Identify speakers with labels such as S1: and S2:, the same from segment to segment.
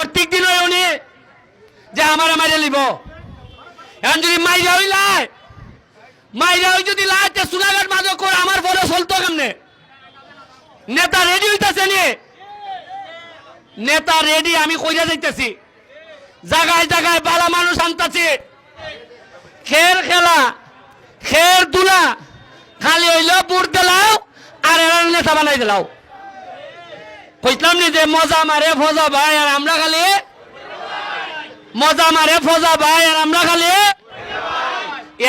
S1: প্রত্যেক দিন উনি যে আমার মাইরে লিব এখন যদি মাইরা হইলাই মাইরা হই যদি লাইতে সুনাঘাট মাদক করে আমার বড় চলতো কেমনে নেতা রেডি হইতাছে নি নেতা রেডি আমি কইরা যাইতেছি জায়গায় জায়গায় বালা মানুষ আনতাছে খের খেলা খের দুলা খালি হইল বুট দিলাও আর এরা নেতা বানাই দিলাও কইতাম নি যে মজা মারে ফজা ভাই আর আমরা খালি মজা মারে ফজা ভাই আর আমরা খালি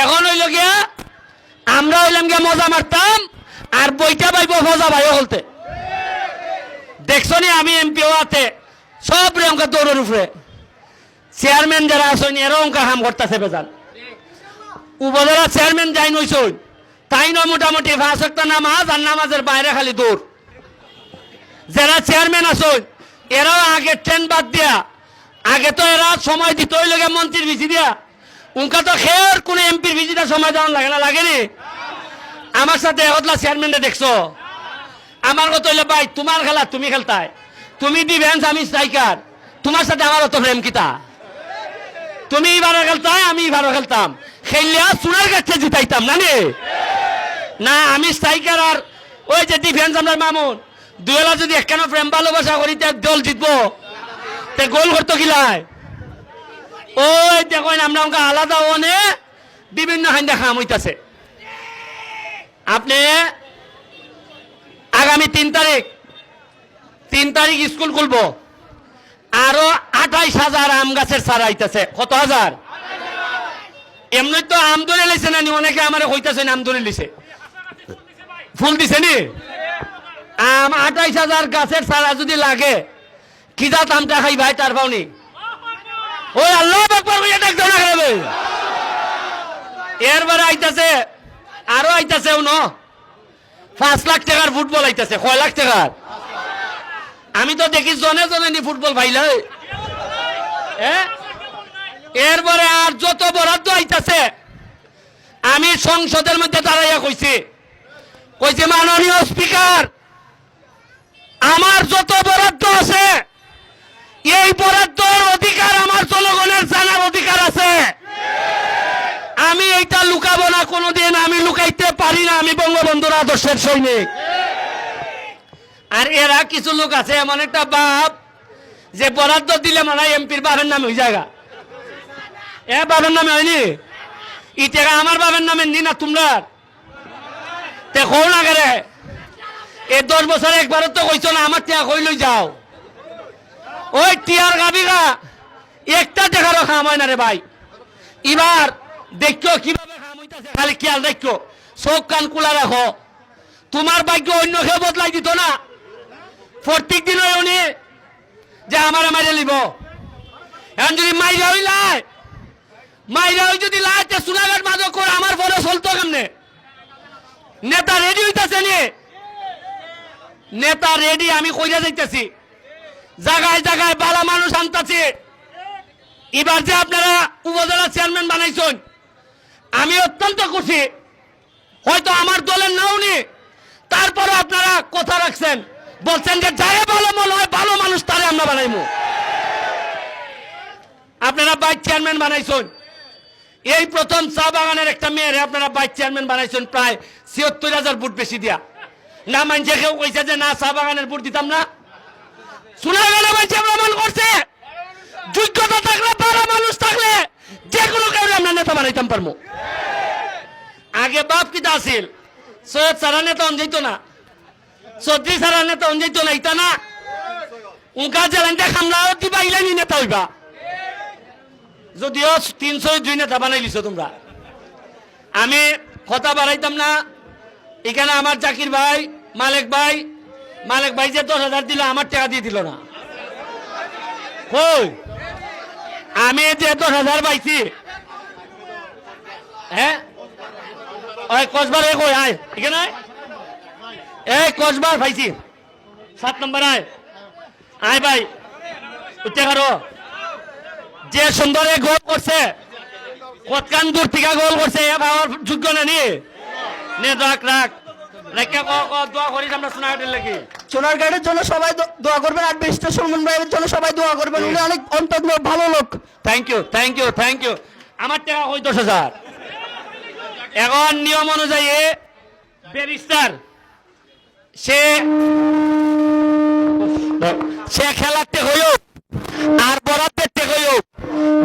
S1: এখন হইল গিয়া আমরা হইলাম গিয়া মজা মারতাম আর বইটা পাইব ফজা ভাইও বলতে দেখছো নি আমি এমপিও আছে সব অঙ্কা দৌড়ের উপরে চেয়ারম্যান যারা আসেন এরাও অঙ্কা হাম করতেছে বেজান উপজেলা চেয়ারম্যান যাই নইছই তাই না মোটামুটি 5 ওয়াক্ত নামাজ আর নামাজের বাইরে খালি দৌড় যারা চেয়ারম্যান আসেন এরাও আগে ট্রেন বাদ দিয়া আগে তো এরা সময় দিত ওই লোকে মন্ত্রীর ভিসি দিয়া উনকা তো খের কোন এমপির ভিসিটা সময় দেওয়ান লাগে না লাগেনি আমার সাথে এগতলা চেয়ারম্যানটা দেখছো আমার কথা হইলে ভাই তোমার খেলা তুমি খেলতায় তুমি ডিফেন্স আমি স্ট্রাইকার তোমার সাথে আমার অত প্রেম কিতা তুমি এবারও খেলতায় আমি এবারও খেলতাম খেললিয়া চুনার কাছে জিতাইতাম না আমি স্ট্রাইকার আর ওই যে ডিফেন্স আমরা মামুন দুয়েলা যদি একখানা প্রেম ভালোবাসা করি দল জিতবো তে গোল করতো কিলায় ওই দেখো আমরা ওকে আলাদা ওনে বিভিন্ন হাইন্দা খাম হইতাছে আপনি আগামী 3 তারিখ স্কুল খুলবো আরো 28,000 আম গাছের চারা আইতাছে কত হাজার এমনি তো আম ধরে লিছে না অনেকে আমার হইতাছে আম ধরে লিছে ফুল দিছে নি আম 28,000 গাছের চারা যদি লাগে কি জাত আমটা খাই ভাই তার পাওনি ওই আল্লাহ আকবার কইয়া ডাক দাও না খাবে এরবারে আইতাছে আরো আইতাছে 5 লাখ টাকার ফুটবল আইতাছে কয় লাখ টাকার আমি তো দেখি জনে জনে নি ফুটবল ভাইলে এরপরে আর যত বরাদ্দ আইতাছে আমি সংসদের মধ্যে দাঁড়াইয়া কইছি মাননীয় স্পিকার আমার যত বরাদ্দ আছে এই বরাদ্দর অধিকার আমার জনগণের জানার অধিকার আছে আমি এইটা লুকাবো না কোনোদিন আমি লুকাইতে পারি না আমি বঙ্গবন্ধুর আদর্শের সৈনিক আর এরা কিছু লোক আছে এমন একটা বাপ যে বরাদ্দ দিলে মানে এমপির বাবার নামে ওই জায়গা বাবার নামে হয়নি ই টাকা আমার বাবার নামে নি না তোমরা দেখো না করে এই 10 বছর একবারও তো কইছো না আমার টিয়া কই লই যাও ওই টিয়ার গাবিগা একটা টাকারও খাম হয় না রে ভাই এবার দেখো কিভাবে খাম হইতাছে খালি খেয়াল দেখো চোখ কান খোলা রাখো তোমার ভাগ্য অন্য কেউ বদলাই দিত না প্রত্যেক দিন উনি যে আমার মাইরে লিব এখন যদি মাইরা হইলাই মাইরা হই যদি লাইতে সুনাঘাট মাদক করে আমার বড় চলতো কেমনে নেতা রেডি হইতাছে নি নেতা রেডি আমি কইরা যাইতেছি জায়গায় জায়গায় বালা মানুষ আনতাছে এবার যে আপনারা উপজেলা চেয়ারম্যান বানাইছেন আমি অত্যন্ত খুশি হয়তো আমার দলের নাও নি তারপরে আপনারা কথা রাখছেন বলছেন যে যারে ভালো মনে হয় ভালো মানুষ তারে আমরা বানাইবো আপনারা ভাইস চেয়ারম্যান বানাইছেন এই প্রথম চা বাগানের একটা মেয়েরে আপনারা ভাইস চেয়ারম্যান বানাইছেন প্রায় ৭৬,০০০ ভোট বেশি দিয়া না মানছে কেউ কইছে যে না চা বাগানের ভোট দিতাম না সুনাগড়ে মানছে প্রমাণ করছে যোগ্যতা থাকলে ভালো মানুষ থাকলে যে কোনো কাউরে আমরা নেতা বানাইতাম পারবো আগে বাপ কিতা আছিল সৈয়দ সারা নেতা অঞ্জিত না চৌধুরী সারা নেতা অঞ্জিত না ইতা না উনকা জেলাইতে খামলাও দিবা ইলানি নেতা হইবা যদিও ৩০২ নেতা বানাই লিছো তোমরা আমি কথা বাড়াইতাম না এখানে আমার জাকির ভাই মালিক ভাই যে ১০,০০০ দিল আমার টাকা দিয়ে দিল না কই আমি যে ১০,০০০ পাইছি হ্যাঁ ওই কসবারে কই আয় এখানে এই কসবার পাইছি 7 নম্বর আয় ভাই উঠতে পারো যে সুন্দরে গোল করছে কতকান দূর থেকে গোল করছে এ ভাবার যোগ্য না নি রাখ রেখে দোয়া করি আমরা শোনা লাগি
S2: সোনারঘাটের জন্য সবাই দোয়া করবেন, আর ব্যারিস্টার সলমন ভাইয়ের জন্য সবাই দোয়া করবেন, উনি অনেক অন্তর্ন ভালো লোক।
S1: Thank you thank you thank you. আমার টাকা ওই 10,000। এখন নিয়ম অনুযায়ী ব্যারিস্টার সে খেলার টেক হইও আর বরাদ্দের টেক হইও,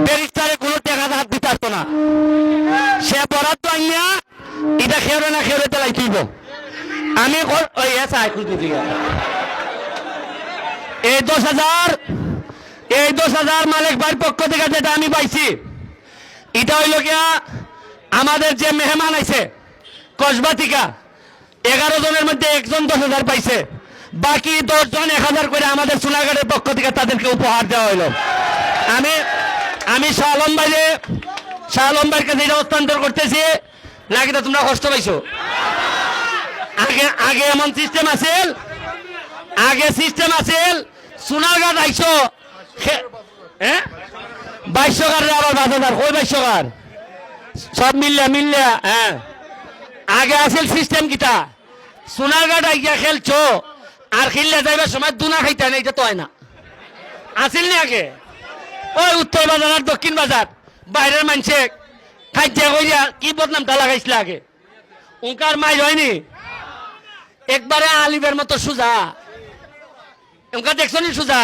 S1: ব্যারিস্টারে কোনো টাকা হাত দিতে আসতো না। সে বরাদ্দ আনিয়া এটা খেয়ে না খেয়ে তেলাই তুইব। আমি ওই এই 10,000 মালিক ভাইয়ের পক্ষ থেকে যেটা আমি পাইছি, এটা হইল গিয়া আমাদের যে মেহমান আছে কসবা থেকে 11 জনের মধ্যে একজন 10,000 পাইছে, বাকি 10 জন 1,000 করে আমাদের সোনারঘাটের পক্ষ থেকে তাদেরকে উপহার দেওয়া হইল। আমি শাহ আলম ভাইয়ের কাছে এটা হস্তান্তর করতেছি। নাকি তো তোমরা কষ্ট পাইছো? আগে এমন সিস্টেম আছিল সোনারঘাট আইসো 22,000 আবার 5,000 কই 22,000 সব মিললে হ্যাঁ। আগে আছিল সিস্টেম কিটা, সোনারঘাট আইয়া খেলছো আর খেললে যাইবার সময় দুনা খাইতে না, এটা তো হয় না। আসিল নি আগে? ওই উত্তর বাজার আর দক্ষিণ বাজার বাইরের মানুষে খাইতে কইরা কি বদনামটা লাগাইছিল আগে, উনকার মাই হয়নি একবারে আলিবের মতো সুজা। উনকা দেখছো নি সুজা?